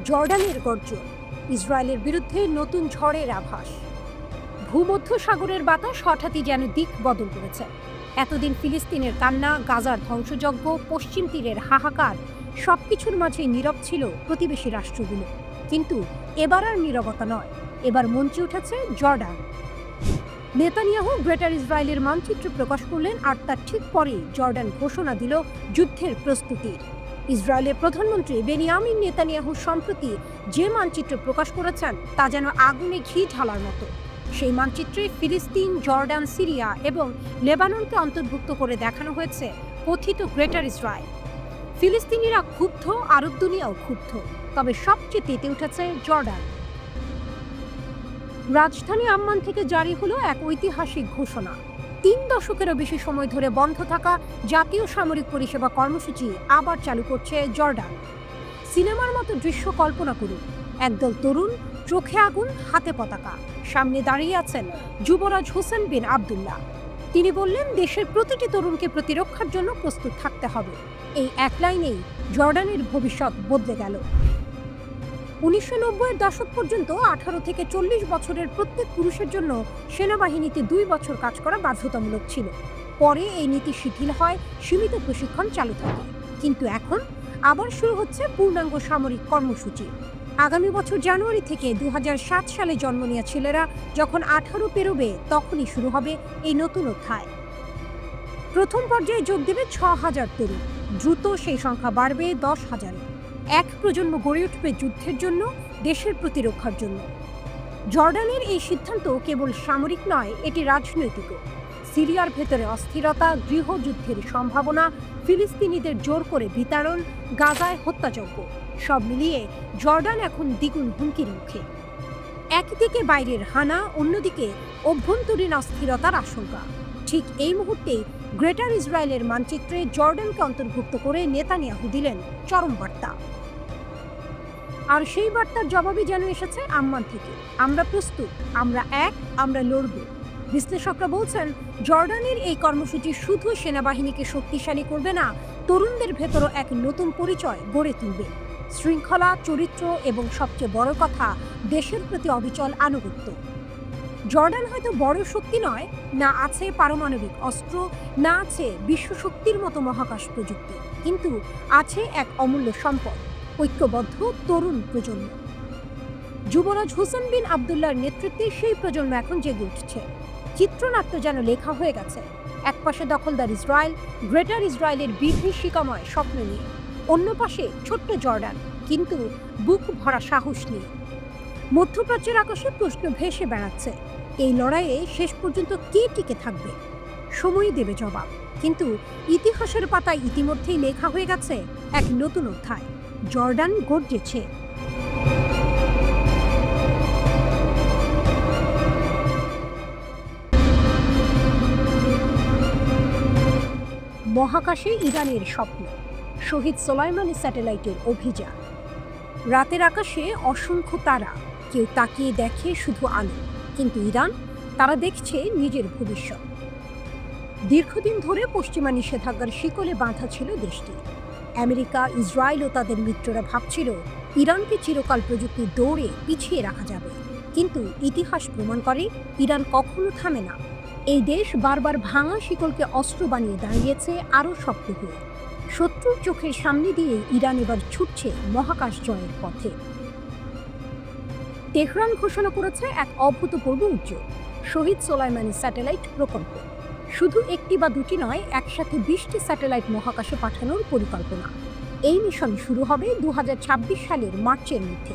জর্ডানের গর্জন, ইসরায়েলের বিরুদ্ধে নতুন ঝড়ের আভাস। ভূমধ্যসাগরের বাতাস হঠাৎই যেন দিক বদল করেছে। এতদিন ফিলিস্তিনের কান্না, গাজার ধ্বংসযজ্ঞ, পশ্চিম তীরের হাহাকার সবকিছুর মাঝে নীরব ছিল প্রতিবেশী রাষ্ট্রগুলো। কিন্তু এবার আর নীরবতা নয়, এবার মঞ্চে উঠেছে জর্ডান। নেতানিয়াহু গ্রেটার ইসরায়েলের মানচিত্র প্রকাশ করলেন, আর তার ঠিক পরেই জর্ডান ঘোষণা দিল যুদ্ধের প্রস্তুতির। ইসরায়েলের প্রধানমন্ত্রী বেনিয়ামিন নেতানিয়াহু সম্প্রতি যে মানচিত্র প্রকাশ করেছেন তা যেন আগুনে ঘি ঢালার মতো। সেই মানচিত্রে ফিলিস্তিন, জর্ডান, সিরিয়া এবং লেবাননকে অন্তর্ভুক্ত করে দেখানো হয়েছে কথিত গ্রেটার ইসরায়েল। ফিলিস্তিনিরা ক্ষুব্ধ, আরব দুনিয়াও ক্ষুব্ধ, তবে সবচেয়ে তেতে উঠেছে জর্ডান। রাজধানী আম্মান থেকে জারি হলো এক ঐতিহাসিক ঘোষণা। 3 দশকেরও বেশি সময় ধরে বন্ধ থাকা জাতীয় সামরিক পরিষেবা কর্মসূচি আবার চালু করছে জর্ডান। সিনেমার মতো দৃশ্য কল্পনা করুন, একদল তরুণ, চোখে আগুন, হাতে পতাকা, সামনে দাঁড়িয়ে আছেন যুবরাজ হোসেন বিন আবদুল্লাহ। তিনি বললেন, দেশের প্রতিটি তরুণকে প্রতিরক্ষার জন্য প্রস্তুত থাকতে হবে। এই এক লাইনেই জর্ডানের ভবিষ্যৎ বদলে গেল। 1990-এর দশক পর্যন্ত 18 থেকে 40 বছরের প্রত্যেক পুরুষের জন্য সেনাবাহিনীতে 2 বছর কাজ করা বাধ্যতামূলক ছিল। পরে এই নীতি শিথিল হয়, সীমিত প্রশিক্ষণ চালু থাকে। কিন্তু এখন আবার শুরু হচ্ছে পূর্ণাঙ্গ সামরিক কর্মসূচি। আগামী বছর জানুয়ারি থেকে 2007 সালে জন্ম নেওয়া ছেলেরা যখন 18 পেরোবে, তখনই শুরু হবে এই নতুন অধ্যায়। প্রথম পর্যায়ে যোগ দেবে 6000 তরুণ, দ্রুত সেই সংখ্যা বাড়বে 10,000-এ। এক প্রজন্ম গড়ে উঠবে যুদ্ধের জন্য, দেশের প্রতিরক্ষার জন্য। জর্ডানের এই সিদ্ধান্ত কেবল সামরিক নয়, এটি রাজনৈতিকও। সিরিয়ার ভেতরে অস্থিরতা, গৃহযুদ্ধের সম্ভাবনা, ফিলিস্তিনিদের জোর করে বিতাড়ন, গাজায় হত্যাযজ্ঞ, সব মিলিয়ে জর্ডান এখন দ্বিগুণ হুমকির মুখে। একদিকে বাইরের হানা, অন্যদিকে অভ্যন্তরীণ অস্থিরতার আশঙ্কা। ঠিক এই মুহূর্তেই গ্রেটার ইসরায়েলের মানচিত্রে জর্ডানকে অন্তর্ভুক্ত করে নেতানিয়াহু দিলেন চরম বার্তা। আর সেই বার্তার জবাবই যেন এসেছে আম্মান থেকে। আমরা প্রস্তুত, আমরা এক, আমরা লড়ব। বিশ্লেষকরা বলছেন, জর্ডানের এই কর্মসূচি শুধু সেনাবাহিনীকে শক্তিশালী করবে না, তরুণদের ভেতরও এক নতুন পরিচয় গড়ে তুলবে। শৃঙ্খলা, চরিত্র এবং সবচেয়ে বড় কথা, দেশের প্রতি অবিচল আনুগত্য। জর্ডান হয়তো বড় শক্তি নয়, না আছে পারমাণবিক অস্ত্র, না আছে বিশ্বশক্তির মতো মহাকাশ প্রযুক্তি, কিন্তু আছে এক অমূল্য সম্পদ, ঐক্যবদ্ধ তরুণ প্রজন্ম। যুবরাজ হোসেন বিন আবদুল্লাহর নেতৃত্বে সেই প্রজন্ম এখন জেগে উঠছে। চিত্রনাট্য যেন লেখা হয়ে গেছে। একপাশে দখলদার ইসরায়েল, গ্রেটার ইসরায়েলের বিভীষিকাময় স্বপ্ন নিয়ে, অন্য পাশে ছোট্ট জর্ডান, কিন্তু বুক ভরা সাহস নিয়ে। মধ্যপ্রাচ্যের আকাশে প্রশ্ন ভেসে বেড়াচ্ছে, এই লড়াইয়ে শেষ পর্যন্ত কে টিকে থাকবে? সময়ই দেবে জবাব। কিন্তু ইতিহাসের পাতায় ইতিমধ্যেই লেখা হয়ে গেছে এক নতুন অধ্যায়। জর্ডান গর্জেছে। মহাকাশে ইরানের স্বপ্ন, শহীদ সোলাইমানি স্যাটেলাইটের অভিযান। রাতের আকাশে অসংখ্য তারা, কেউ তাকিয়ে দেখে শুধু আলো, কিন্তু ইরান, তারা দেখছে নিজের ভবিষ্যৎ। দীর্ঘদিন ধরে পশ্চিমা নিষেধাজ্ঞার শিকলে বাঁধা ছিল দেশটি। আমেরিকা, ইসরায়েল ও তাদের মিত্ররা ভাবছিল ইরানকে চিরকাল প্রযুক্তির দৌড়ে পিছিয়ে রাখা যাবে, কিন্তু ইতিহাস প্রমাণ করে ইরান কখনো থামে না। এই দেশ বারবার ভাঙা শিকলকে অস্ত্র বানিয়ে দাঁড়িয়েছে আরও শক্ত হয়ে। শত্রুর চোখের সামনে দিয়ে ইরান এবার ছুটছে মহাকাশ জয়ের পথে। তেহরান ঘোষণা করেছে এক অভূতপূর্ব উদ্যোগ, শহীদ সোলাইমানি স্যাটেলাইট প্রকল্প। শুধু একটি বা দুটি নয়, একসাথে 20টি স্যাটেলাইট মহাকাশে পাঠানোর পরিকল্পনা। এই মিশন শুরু হবে 2026 সালের মার্চের মধ্যে।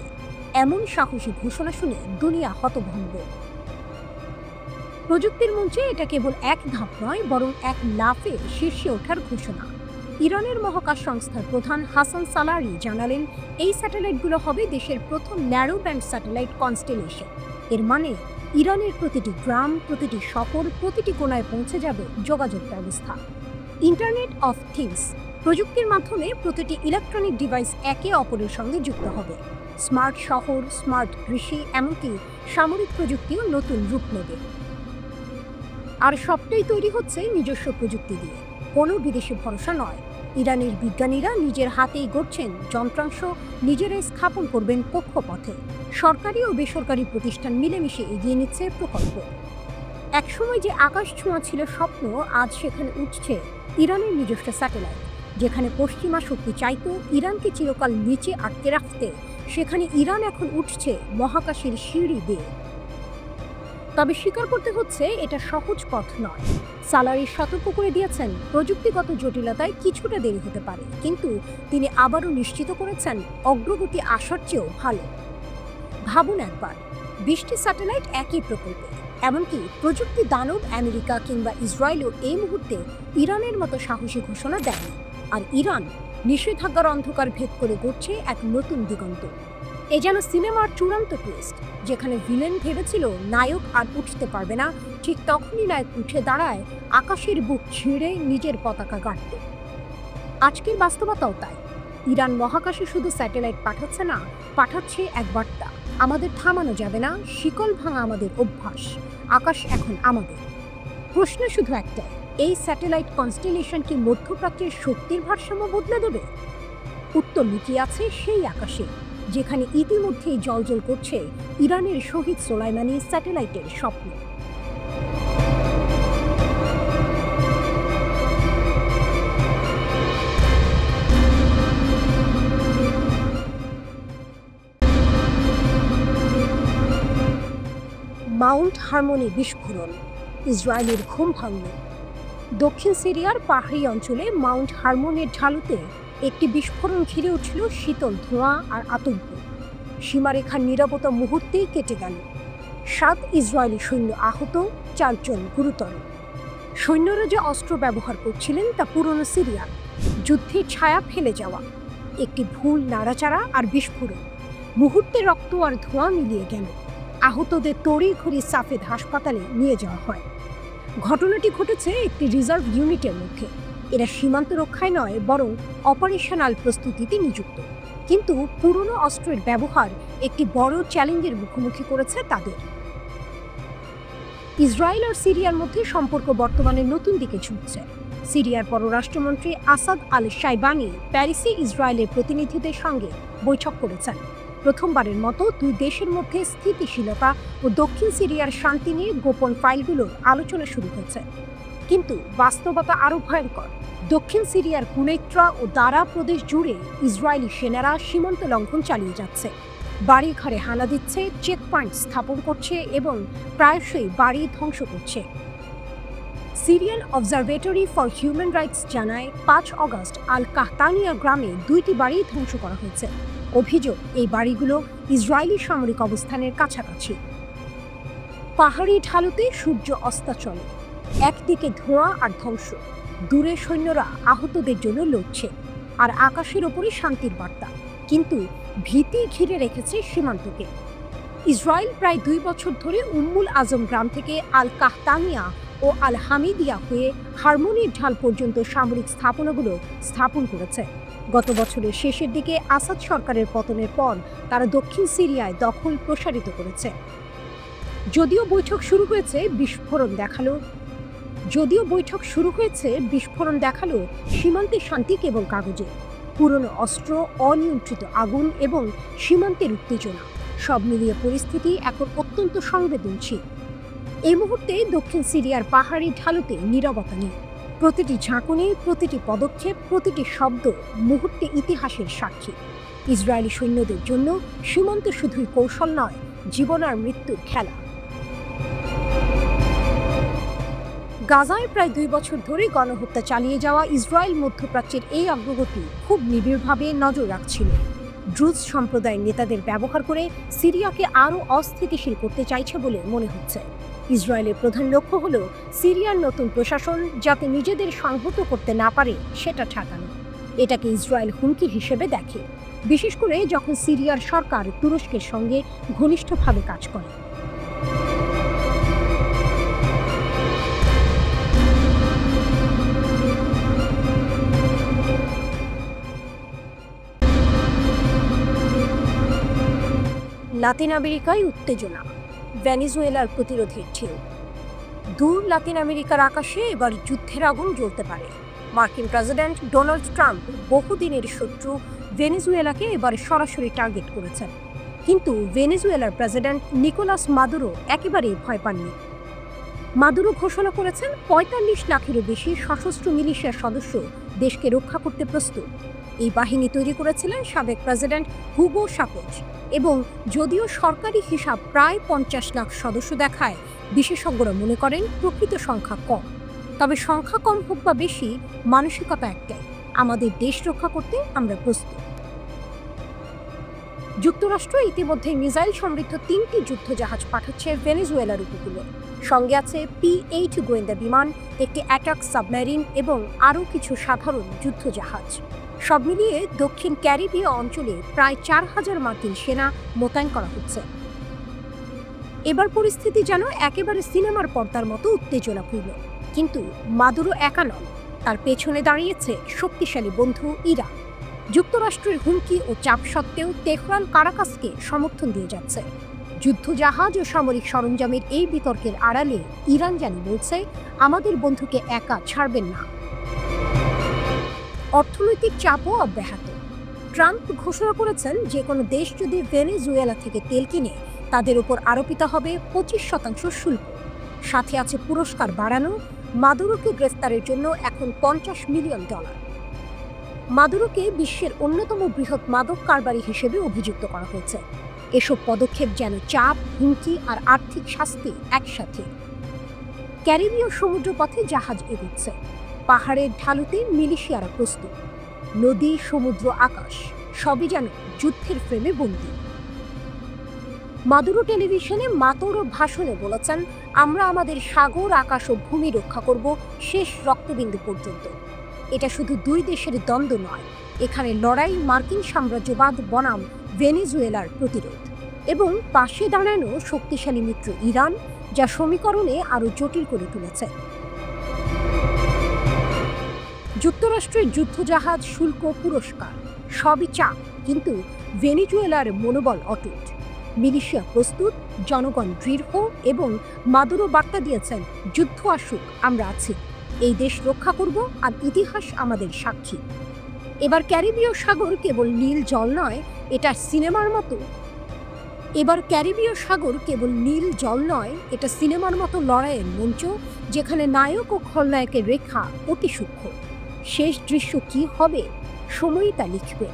এমন সাহসী ঘোষণা শুনে দুনিয়া হতভম্ব। প্রযুক্তির মঞ্চে এটা কেবল এক ধাপ নয়, বরং এক লাফে শীর্ষে ওঠার ঘোষণা। ইরানের মহাকাশ সংস্থার প্রধান হাসান সালারি জানালেন, এই স্যাটেলাইটগুলো হবে দেশের প্রথম ন্যারো ব্যান্ড স্যাটেলাইট কনস্টেলেশন। এর মানে ইরানের প্রতিটি গ্রাম, প্রতিটি শহর, প্রতিটি কোণায় পৌঁছে যাবে যোগাযোগ ব্যবস্থা। ইন্টারনেট অফ থিংস প্রযুক্তির মাধ্যমে প্রতিটি ইলেকট্রনিক ডিভাইস একে অপরের সঙ্গে যুক্ত হবে। স্মার্ট শহর, স্মার্ট কৃষি, এমনকি সামরিক প্রযুক্তিও নতুন রূপ নেবে। আর সবটাই তৈরি হচ্ছে নিজস্ব প্রযুক্তি দিয়ে, কোনো বিদেশি ভরসা নয়। ইরানের বিজ্ঞানীরা নিজের হাতেই গড়ছেন যন্ত্রাংশ, নিজেরাই স্থাপন করবেন কক্ষপথে। সরকারি ও বেসরকারি প্রতিষ্ঠান মিলেমিশে এগিয়ে নিচ্ছে প্রকল্প। একসময় যে আকাশ ছোঁয়া ছিল স্বপ্ন, আজ সেখানে উঠছে ইরানের নিজস্ব স্যাটেলাইট। যেখানে পশ্চিমা শক্তি চাইতো ইরানকে চিরকাল নিচে আটকে রাখতে, সেখানে ইরান এখন উঠছে মহাকাশের সিঁড়ি বেয়ে। তবে স্বীকার করতে হচ্ছে, এটা সহজ পথ নয়। সালারি সতর্ক করে দিয়েছেন প্রযুক্তিগত জটিলতায় কিছুটা দেরি হতে পারে, কিন্তু তিনি আবারও নিশ্চিত করেছেন অগ্রগতি আসার চেয়েও ভালো। ভাবুন একবার, 20টি স্যাটেলাইট একই প্রকল্পে। এমনকি প্রযুক্তি দানব আমেরিকা কিংবা ইসরায়েলও এই মুহূর্তে ইরানের মতো সাহসী ঘোষণা দেয়নি। আর ইরান নিষেধাজ্ঞার অন্ধকার ভেদ করে গড়ছে এক নতুন দিগন্ত। এ যেন সিনেমার চূড়ান্ত টুইস্ট, যেখানে ভিলেন ভেবেছিল নায়ক আর উঠতে পারবে না, ঠিক তখনই নায়ক উঠে দাঁড়ায় আকাশের বুক ছিঁড়ে নিজের পতাকা গাড়তে। আজকের বাস্তবতাও তাই। ইরান মহাকাশে শুধু স্যাটেলাইট পাঠাচ্ছে না, পাঠাচ্ছে এক বার্তা: আমাদের থামানো যাবে না, শিকল ভাঙা আমাদের অভ্যাস, আকাশ এখন আমাদের। প্রশ্ন শুধু একটাই, এই স্যাটেলাইট কনস্টেলেশন কি মধ্যপ্রাচ্যের শক্তির ভারসাম্য বদলে দেবে? উত্তর লুকিয়ে আছে সেই আকাশে, যেখানে ইতিমধ্যেই জ্বলজ্বল করছে ইরানের শহীদ সোলাইমানি স্যাটেলাইটের স্বপ্ন। মাউন্ট হারমোনি বিস্ফোরণ, ইসরায়েলের ঘুম ভাঙল। দক্ষিণ সিরিয়ার পাহাড়ি অঞ্চলে মাউন্ট হারমোনের ঢালুতে একটি বিস্ফোরণ ঘিরে উঠল শীতল ধোঁয়া আর আতঙ্ক। সীমারেখার নীরবতা মুহূর্তেই কেটে গেল। 7 ইসরায়েলি সৈন্য আহত, 4 জন গুরুতর। সৈন্যরা যে অস্ত্র ব্যবহার করছিলেন তা পুরনো সিরিয়ার যুদ্ধের ছায়া ফেলে যাওয়া। একটি ভুল নাড়াচাড়া আর বিস্ফোরণ, মুহূর্তে রক্ত আর ধোঁয়া মিলিয়ে গেল। আহতদের তড়িঘড়ি সাফেদ হাসপাতালে নিয়ে যাওয়া হয়। ঘটনাটি ঘটেছে একটি রিজার্ভ ইউনিটের মধ্যে। এরা সীমান্ত রক্ষায় নয়, বরং অপারেশনাল প্রস্তুতিতে নিযুক্ত। কিন্তু পুরনো অস্ত্রের ব্যবহার একটি বড় চ্যালেঞ্জের মুখোমুখি করেছে তাদের। ইসরায়েল আর সিরিয়ার মধ্যে সম্পর্ক বর্তমানে নতুন দিকে ঝুঁকছে। সিরিয়ার পররাষ্ট্রমন্ত্রী আসাদ আল শাইবানি প্যারিসে ইসরায়েলের প্রতিনিধিদের সঙ্গে বৈঠক করেছেন। প্রথমবারের মতো দুই দেশের মধ্যে স্থিতিশীলতা ও দক্ষিণ সিরিয়ার শান্তি নিয়ে গোপন ফাইলগুলোর আলোচনা শুরু হয়েছে। কিন্তু বাস্তবতা আরও ভয়ঙ্কর। দক্ষিণ সিরিয়ার কুনেত্রা ও দারা প্রদেশ জুড়ে ইসরায়েলি সেনারা সীমান্ত লঙ্ঘন চালিয়ে যাচ্ছে। বাড়ি ঘরে হানা দিচ্ছে, চেকপয়েন্ট স্থাপন করছে এবং প্রায়শই বাড়ি ধ্বংস করছে। Syrian observatory for human rights জানায়, 5 অগস্ট আল কাহতানিয়া গ্রামে 2টি বাড়ি ধ্বংস করা হয়েছে। অভিযোগ, এই বাড়িগুলো ইসরায়েলি সামরিক অবস্থানের কাছাকাছি। পাহাড়ি ঢালুতে সূর্য অস্তাচলে, একদিকে ধোঁয়া আর ধ্বংস, দূরে সৈন্যরা আহতদের জন্য লড়ছে, আর আকাশের ওপরে শান্তির বার্তা। কিন্তু ভীতি ঘিরে রেখেছে সীমান্তকে। ইসরায়েল প্রায় 2 বছর ধরে উম্মুল আজম গ্রাম থেকে আল কাহতানিয়া ও আল হামিদিয়া হয়ে হারমোনির ঢাল পর্যন্ত সামরিক স্থাপনাগুলো স্থাপন করেছে। গত বছরের শেষের দিকে আসাদ সরকারের পতনের পর তারা দক্ষিণ সিরিয়ায় দখল প্রসারিত করেছে। যদিও বৈঠক শুরু হয়েছে বিস্ফোরণ দেখালো সীমান্তে শান্তি কেবল কাগজে। পুরনো অস্ত্র, অনিয়ন্ত্রিত আগুন এবং সীমান্তের উত্তেজনা, সব মিলিয়ে পরিস্থিতি এখন অত্যন্ত সংবেদনশীল। এই মুহূর্তে দক্ষিণ সিরিয়ার পাহাড়ি ঢালুতে নীরবতা নেই। প্রতিটি ঝাঁকুনি, প্রতিটি পদক্ষেপ, প্রতিটি শব্দ মুহূর্তে ইতিহাসের সাক্ষী। ইসরায়েলি সৈন্যদের জন্য সীমান্ত শুধুই কৌশল নয়, জীবন আর মৃত্যুর খেলা। গাজায় প্রায় 2 বছর ধরে গণহত্যা চালিয়ে যাওয়া ইসরায়েল মধ্যপ্রাচ্যের এই অগ্রগতি খুব নিবিড়ভাবে নজর রাখছিল। ড্রুজ সম্প্রদায়ের নেতাদের ব্যবহার করে সিরিয়াকে আরও অস্থিতিশীল করতে চাইছে বলে মনে হচ্ছে। ইসরায়েলের প্রধান লক্ষ্য হল সিরিয়ার নতুন প্রশাসন যাতে নিজেদের সংহত করতে না পারে সেটা ঠেকানো। এটাকে ইসরায়েল হুমকি হিসেবে দেখে, বিশেষ করে যখন সিরিয়ার সরকার তুরস্কের সঙ্গে ঘনিষ্ঠভাবে কাজ করে। লাতিন আমেরিকায় উত্তেজনা, ভেনেজুয়েলার প্রতিরোধের ঢেউ। দূর লাতিন আমেরিকার আকাশে এবার যুদ্ধের আগুন জ্বলতে পারে। মার্কিন প্রেসিডেন্ট ডোনাল্ড ট্রাম্প বহুদিনের শত্রু ভেনেজুয়েলাকে এবার সরাসরি টার্গেট করেছেন, কিন্তু ভেনেজুয়েলার প্রেসিডেন্ট নিকোলাস মাদুরো একেবারেই ভয় পাননি। মাদুরো ঘোষণা করেছেন ৪৫ লাখেরও বেশি সশস্ত্র মিলিশিয়ার সদস্য দেশকে রক্ষা করতে প্রস্তুত। এই বাহিনী তৈরি করেছিলেন সাবেক প্রেসিডেন্ট হুগো চাভেজ, এবং যদিও সরকারি হিসাব প্রায় ৫০ লাখ সদস্য দেখায়, বিশেষজ্ঞরা মনে করেন প্রকৃত সংখ্যা কম। তবে সংখ্যা কম হোক বা বেশি, মানসিকতা একটাই, আমাদের দেশ রক্ষা করতে আমরা প্রস্তুত। যুক্তরাষ্ট্র ইতিমধ্যে মিসাইল সমৃদ্ধ ৩টি যুদ্ধজাহাজ পাঠাচ্ছে ভেনেজুয়েলার উপকূলে। সঙ্গে আছে P-8 গোয়েন্দা বিমান, একটি অ্যাটাক সাবমেরিন এবং আরও কিছু সাধারণ যুদ্ধজাহাজ। সব মিলিয়ে দক্ষিণ ক্যারিবীয় অঞ্চলে প্রায় ৪,০০০ মার্কিন সেনা মোতায়েন করা হচ্ছে। এবার পরিস্থিতি যেন একেবারে সিনেমার পর্দার মতো উত্তেজনাপূর্ণ। কিন্তু মাদুরো একা নন, তার পেছনে দাঁড়িয়েছে শক্তিশালী বন্ধু ইরান। যুক্তরাষ্ট্রের হুমকি ও চাপ সত্ত্বেও তেহরান কারাকাসকে সমর্থন দিয়ে যাচ্ছে। যুদ্ধজাহাজ ও সামরিক সরঞ্জামের এই বিতর্কের আড়ালে ইরান যেন বলছে, আমাদের বন্ধুকে একা ছাড়বেন না। অর্থনৈতিক চাপও অব্যাহত। ট্রাম্প ঘোষণা করেছেন যে কোনো দেশ যদি ভেনেজুয়েলা থেকে তেল কিনে, তাদের উপর আরোপিত হবে ২৫% শুল্ক। সাথে আছে পুরস্কার বাড়ানো। মাদুরোকে গ্রেফতারের জন্য এখন $৫০ মিলিয়ন। মাদুরোকে বিশ্বের অন্যতম বৃহৎ মাদক কারবারি হিসেবে অভিযুক্ত করা হয়েছে। এসব পদক্ষেপ যেন চাপ, হুমকি আর আর্থিক শাস্তি একসাথে। ক্যারিবীয় সমুদ্রপথে জাহাজ এগোচ্ছে, পাহাড়ের ঢালুতে মিলিশিয়ারা প্রস্তুত। নদী, সমুদ্র, আকাশ সবই যেন যুদ্ধের ফ্রেমে বন্দী। মাদুরো টেলিভিশনে মাতোরো ভাষণে বলেছেন, আমরা আমাদের সাগর, আকাশ ও ভূমি রক্ষা করব শেষ রক্তবিন্দু পর্যন্ত। এটা শুধু দুই দেশের দ্বন্দ্ব নয়, এখানে লড়াই মার্কিন সাম্রাজ্যবাদ বনাম ভেনেজুয়েলার প্রতিরোধ, এবং পাশে দাঁড়ানো শক্তিশালী মিত্র ইরান, যা সমীকরণে আরও জটিল করে তুলেছে। যুক্তরাষ্ট্রের যুদ্ধজাহাজ, শুল্ক, পুরস্কার সবই চাপ, কিন্তু ভেনেজুয়েলার মনোবল অটুট। মিলিশিয়া প্রস্তুত, জনগণ দৃঢ়, এবং মাদুরো বার্তা দিয়েছেন, যুদ্ধ আসুক, আমরা আছি, এই দেশ রক্ষা করব, আর ইতিহাস আমাদের সাক্ষী। এবার ক্যারিবীয় সাগর কেবল নীল জল নয়, এটা সিনেমার মতো। এটা সিনেমার মতো লড়াইয়ের মঞ্চ, যেখানে নায়ক ও খলনায়কের রেখা অতি সূক্ষ্ম। শেষ দৃশ্য কি হবে, সময়ই তা লিখবে।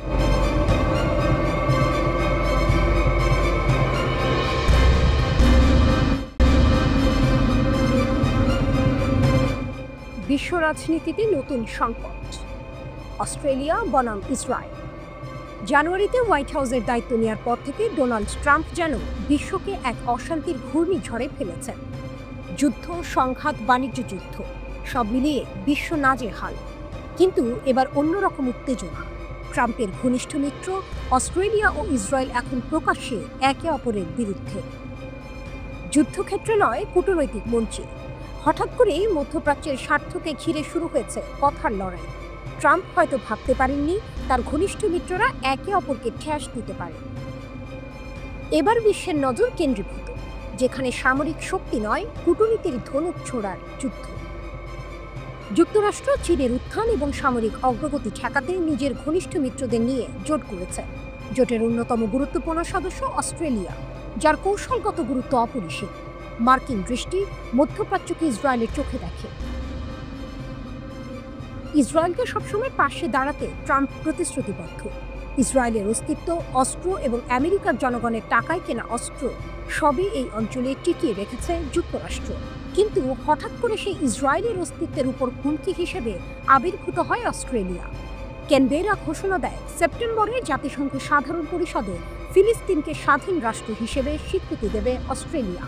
বিশ্ব রাজনীতিতে নতুন সংকট। অস্ট্রেলিয়া বনাম ইসরায়েল। জানুয়ারিতে হোয়াইট হাউসের দায়িত্ব নেওয়ার পর থেকে ডোনাল্ড ট্রাম্প যেন বিশ্বকে এক অশান্তির ঘূর্ণিঝড়ে ফেলেছেন। যুদ্ধ, সংঘাত, বাণিজ্য যুদ্ধ সব মিলিয়ে বিশ্ব নাজেহাল। কিন্তু এবার অন্যরকম উত্তেজনা। ট্রাম্পের ঘনিষ্ঠ মিত্র অস্ট্রেলিয়া ও ইসরায়েল এখন প্রকাশ্যে একে অপরের বিরুদ্ধে। যুদ্ধক্ষেত্রে নয়, কূটনৈতিক মঞ্চে। হঠাৎ করেই মধ্যপ্রাচ্যের স্বার্থকে ঘিরে শুরু হয়েছে কথার লড়াই। ট্রাম্প হয়তো ভাবতে পারেননি তার ঘনিষ্ঠ মিত্ররা একে অপরকে ঠেস দিতে পারে। এবার বিশ্বের নজর কেন্দ্রীভূত, যেখানে সামরিক শক্তি নয়, কূটনীতির ধনুক ছোড়ার যুদ্ধ। যুক্তরাষ্ট্র চীনের উত্থান এবং সামরিক অগ্রগতি ঠেকাতে নিজের ঘনিষ্ঠ মিত্রদের নিয়ে জোট করেছে। জোটের অন্যতম গুরুত্বপূর্ণ সদস্য অস্ট্রেলিয়া, যার কৌশলগত গুরুত্ব অপরিসীম। মার্কিন দৃষ্টি মধ্যপ্রাচ্যকে ইসরায়েলের চোখে দেখে। ইসরায়েলকে সবসময় পাশে দাঁড়াতে ট্রাম্প প্রতিশ্রুতিবদ্ধ। ইসরায়েলের অস্তিত্ব, অস্ত্র এবং আমেরিকার জনগণের টাকায় কেনা অস্ত্র সবই এই অঞ্চলে টিকিয়ে রেখেছে যুক্তরাষ্ট্র। কিন্তু হঠাৎ করে সেই ইসরায়েলের অস্তিত্বের উপর হুমকি হিসেবে আবির্ভূত হয় অস্ট্রেলিয়া। ক্যানবেরা ঘোষণা দেয়, সেপ্টেম্বরে জাতিসংঘ সাধারণ পরিষদে ফিলিস্তিনকে স্বাধীন রাষ্ট্র হিসেবে স্বীকৃতি দেবে অস্ট্রেলিয়া।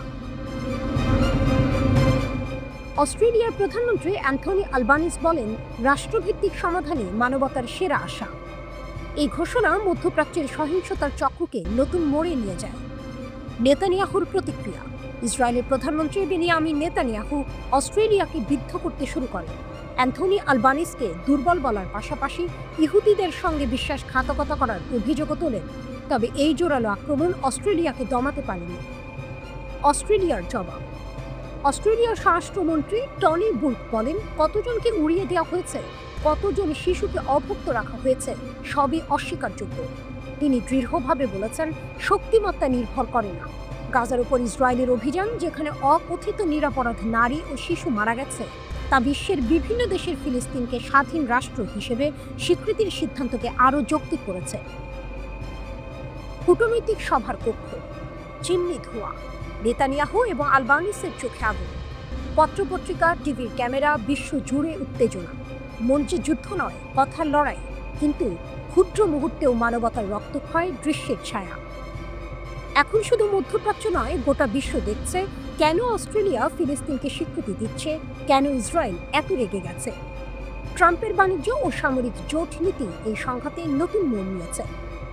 অস্ট্রেলিয়ার প্রধানমন্ত্রী অ্যান্থনি আলবানিজ বলেন, রাষ্ট্রভিত্তিক সমাধানে মানবতার সেরা আশা। এই ঘোষণা মধ্যপ্রাচ্যের সহিংসতার চক্রকে নতুন মোড়ে নিয়ে যায়। নেতানিয়াহুর প্রতিক্রিয়া। ইসরায়েলের প্রধানমন্ত্রী বেনিয়ামিন নেতানিয়াহু অস্ট্রেলিয়াকে বিদ্ধ করতে শুরু করেন। অ্যান্থনি আলবানিজকে দুর্বল বলার পাশাপাশি ইহুদিদের সঙ্গে বিশ্বাসঘাতকতা করার অভিযোগও তোলেন। তবে এই জোরালো আক্রমণ অস্ট্রেলিয়াকে দমাতে পারেনি। অস্ট্রেলিয়ার জবাব। অস্ট্রেলিয়ার স্বরাষ্ট্রমন্ত্রী টনি বুর্ক বলেন, কতজনকে উড়িয়ে দেওয়া হয়েছে কতজন শিশুকে অভুক্ত রাখা হয়েছে সবই অস্বীকারযোগ্য। তিনি দৃঢ়ভাবে বলেছেন, শক্তিমত্তা নির্ভর করে না। গাজার উপর ইসরায়েলের অভিযান, যেখানে অকথিত নিরপরাধ নারী ও শিশু মারা গেছে, তা বিশ্বের বিভিন্ন দেশের ফিলিস্তিনকে স্বাধীন রাষ্ট্র হিসেবে স্বীকৃতির সিদ্ধান্তকে আরও যৌক্তিক করেছে। কূটনৈতিক সভার কক্ষ, চিমনি ধোঁয়া, নেতানিয়াহু এবং আলবানিসের চোখে আগুন। পত্রপত্রিকা, টিভির ক্যামেরা, বিশ্ব জুড়ে উত্তেজনা। মঞ্চে যুদ্ধ নয়, কথার লড়াই, কিন্তু ক্ষুদ্র মুহূর্তেও মানবতার রক্তক্ষয়, দৃশ্যের ছায়া। এখন শুধু মধ্যপ্রাচ্য নয়, গোটা বিশ্ব দেখছে কেন অস্ট্রেলিয়া ফিলিস্তিনকে স্বীকৃতি দিচ্ছে, কেন ইসরায়েল এত রেগে গেছে। ট্রাম্পের বাণিজ্য ও সামরিক জোট নীতি এই সংঘাতে নতুন মোড় নিয়েছে।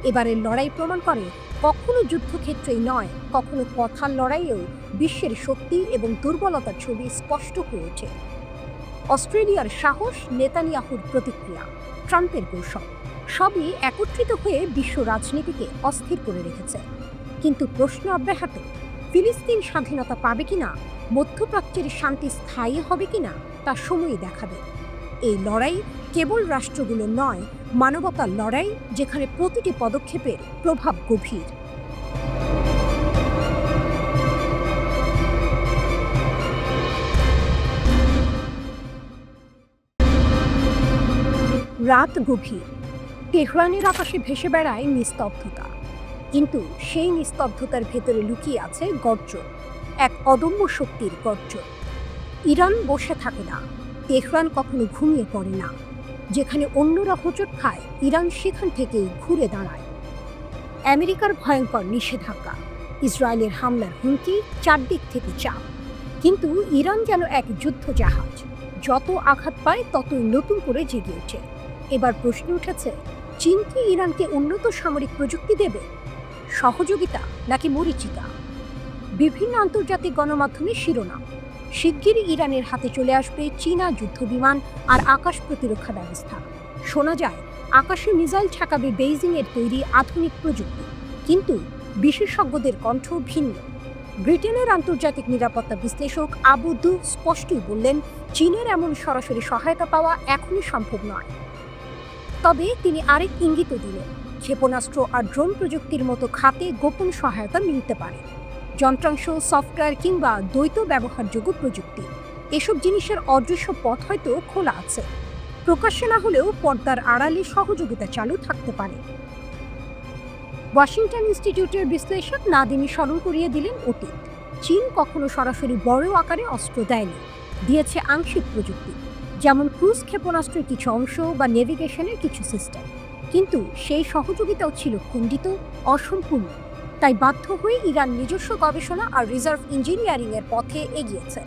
এবারের লড়াই প্রমাণ করে কখনো যুদ্ধক্ষেত্রেই নয়, কখনো কথার লড়াইয়েও বিশ্বের শক্তি এবং দুর্বলতার ছবি স্পষ্ট হয়ে ওঠে। অস্ট্রেলিয়ার সাহস, নেতানিয়াহুর প্রতিক্রিয়া, ট্রাম্পের কৌশল, সবই একত্রিত হয়ে বিশ্ব রাজনীতিকে অস্থির করে রেখেছে। কিন্তু প্রশ্ন অব্যাহত, ফিলিস্তিন স্বাধীনতা পাবে কিনা, মধ্যপ্রাচ্যের শান্তি স্থায়ী হবে কিনা, তা সময়ই দেখাবে। এই লড়াই কেবল রাষ্ট্রগুলো নয়, মানবতার লড়াই, যেখানে প্রতিটি পদক্ষেপের প্রভাব গভীর। রাত গভীর, তেহরানের আকাশে ভেসে বেড়ায় নিস্তব্ধতা, কিন্তু সেই নিস্তব্ধতার ভেতরে লুকিয়ে আছে গর্জন, এক অদম্য শক্তির গর্জন। ইরান বসে থাকে না, তেহরান কখনো ঘুমিয়ে পড়ে না। যেখানে অন্যরা হোঁচট খায়, ইরান সেখান থেকেই ঘুরে দাঁড়ায়। আমেরিকার ভয়ঙ্কর নিষেধাজ্ঞা, ইসরায়েলের হামলার হুমকি, চারদিক থেকে চাপ, কিন্তু ইরান যেন এক যুদ্ধ জাহাজ, যত আঘাত পায় ততই নতুন করে জেগে ওঠে। এবার প্রশ্ন উঠেছে, চীন কি ইরানকে উন্নত সামরিক প্রযুক্তি দেবে, সহযোগিতা নাকি মরীচিকা? বিভিন্ন আন্তর্জাতিক গণমাধ্যমে শিরোনাম, শিগগিরই ইরানের হাতে চলে আসবে চীনা যুদ্ধবিমান আর আকাশ প্রতিরক্ষা ব্যবস্থা। শোনা যায় আকাশে মিসাইল ঠেকাবে বেইজিংয়ের তৈরি আধুনিক প্রযুক্তি, কিন্তু বিশেষজ্ঞদের কণ্ঠ ভিন্ন। ব্রিটেনের আন্তর্জাতিক নিরাপত্তা বিশ্লেষক আবু দু স্পষ্টই বললেন, চীনের এমন সরাসরি সহায়তা পাওয়া এখনই সম্ভব নয়। তবে তিনি আরেক ইঙ্গিতও দিলেন, ক্ষেপণাস্ত্র আর ড্রোন প্রযুক্তির মতো খাতে গোপন সহায়তা মিলতে পারে। যন্ত্রাংশ, সফটওয়্যার কিংবা দ্বৈত ব্যবহারযোগ্য প্রযুক্তি, এসব জিনিসের অদৃশ্য পথ হয়তো খোলা আছে। প্রকাশ্যে না হলেও পর্দার আড়ালে সহযোগিতা চালু থাকতে পারে। ওয়াশিংটন ইনস্টিটিউটের বিশ্লেষক নাদিমি স্মরণ করিয়ে দিলেন অতীত। চীন কখনো সরাসরি বড় আকারে অস্ত্র দেয়নি, দিয়েছে আংশিক প্রযুক্তি, যেমন ক্রুজ ক্ষেপণাস্ত্রের কিছু অংশ বা নেভিগেশনের কিছু সিস্টেম। কিন্তু সেই সহযোগিতাও ছিল খণ্ডিত, অসম্পূর্ণ। তাই বাধ্য হয়ে ইরান নিজস্ব গবেষণা আর রিজার্ভ ইঞ্জিনিয়ারিংয়ের পথে এগিয়েছে।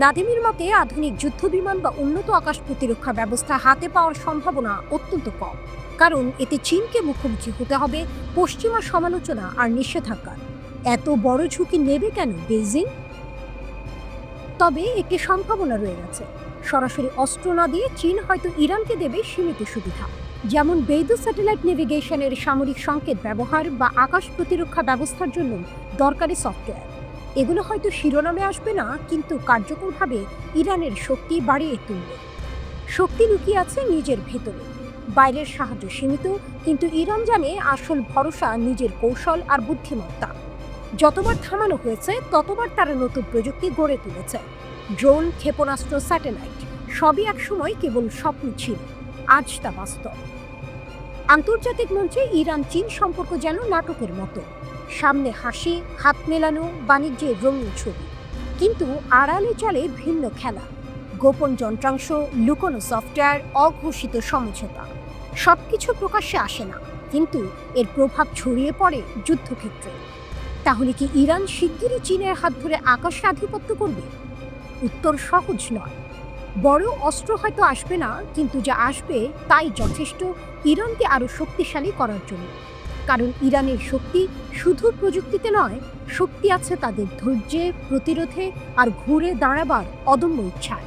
নাদিমির মতে, আধুনিক যুদ্ধবিমান বা উন্নত আকাশ প্রতিরক্ষা ব্যবস্থা হাতে পাওয়ার সম্ভাবনা অত্যন্ত কম, কারণ এতে চীনকে মুখোমুখি হতে হবে পশ্চিমা সমালোচনা আর নিষেধাজ্ঞার। এত বড় ঝুঁকি নেবে কেন বেইজিং? তবে একটি সম্ভাবনা রয়ে গেছে, সরাসরি অস্ত্র না দিয়ে চীন হয়তো ইরানকে দেবে সীমিত সুবিধা, যেমন বেইদু স্যাটেলাইট নেভিগেশনের সামরিক সংকেত ব্যবহার বা আকাশ প্রতিরক্ষা ব্যবস্থার জন্য দরকারি সফটওয়্যার। এগুলো হয়তো শিরোনামে আসবে না, কিন্তু কার্যকরভাবে ইরানের শক্তি বাড়িয়ে তুলবে। শক্তি লুকিয়ে আছে নিজের ভেতরে, বাইরের সাহায্য সীমিত, কিন্তু ইরান জানে আসল ভরসা নিজের কৌশল আর বুদ্ধিমত্তা। যতবার থামানো হয়েছে ততবার তারা নতুন প্রযুক্তি গড়ে তুলেছে। ড্রোন, ক্ষেপণাস্ত্র, স্যাটেলাইট, সবই একসময় কেবল স্বপ্ন ছিল, আজ তা বাস্তব। আন্তর্জাতিক মঞ্চে ইরান চীন সম্পর্ক যেন নাটকের মতো, সামনে হাসি, হাত মেলানো, বাণিজ্যের রঙিন ছবি, কিন্তু আড়ালে চলে ভিন্ন খেলা, গোপন যন্ত্রাংশ, লুকোনো সফটওয়্যার, অঘোষিত সমঝোতা। সবকিছু প্রকাশ্যে আসে না, কিন্তু এর প্রভাব ছড়িয়ে পড়ে যুদ্ধক্ষেত্রে। তাহলে কি ইরান শিগগিরই চীনের হাত ধরে আকাশে আধিপত্য করবে? উত্তর সহজ নয়। বড় অস্ত্র হয়তো আসবে না, কিন্তু যা আসবে তাই যথেষ্ট ইরানকে আরও শক্তিশালী করার জন্য। কারণ ইরানের শক্তি শুধু প্রযুক্তিতে নয়, শক্তি আছে তাদের ধৈর্যে, প্রতিরোধে আর ঘুরে দাঁড়াবার অদম্য ইচ্ছায়।